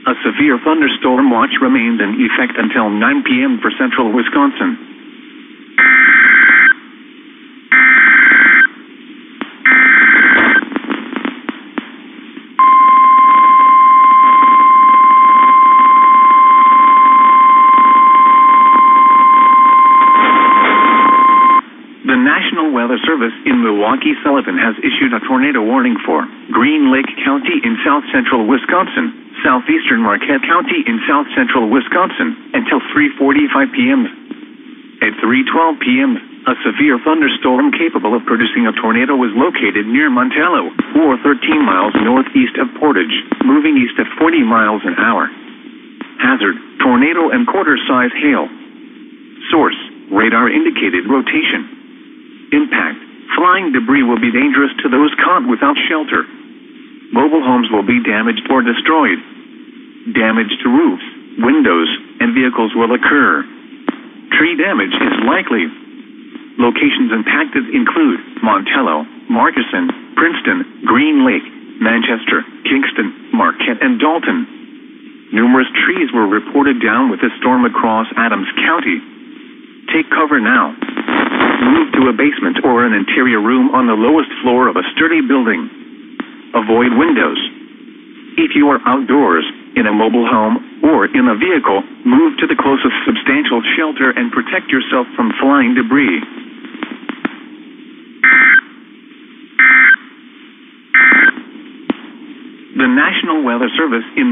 A severe thunderstorm watch remains in effect until 9 p.m. for central Wisconsin. The National Weather Service in Milwaukee-Sullivan has issued a tornado warning for Green Lake County in south-central Wisconsin, southeastern Marquette County in south-central Wisconsin, until 3:45 p.m. At 3:12 p.m., a severe thunderstorm capable of producing a tornado was located near Montello, or 13 miles northeast of Portage, moving east at 40 miles an hour. Hazard: tornado and quarter-size hail. Source: radar indicated rotation. Impact: flying debris will be dangerous to those caught without shelter. Mobile homes will be damaged or destroyed. Damage to roofs, windows, and vehicles will occur. Tree damage is likely. Locations impacted include Montello, Markesan, Princeton, Green Lake, Manchester, Kingston, Marquette, and Dalton. Numerous trees were reported down with the storm across Adams County. Take cover now. Move to a basement or an interior room on the lowest floor of a sturdy building. Avoid windows. If you are outdoors, in a mobile home, or in a vehicle, move to the closest substantial shelter and protect yourself from flying debris. The National Weather Service in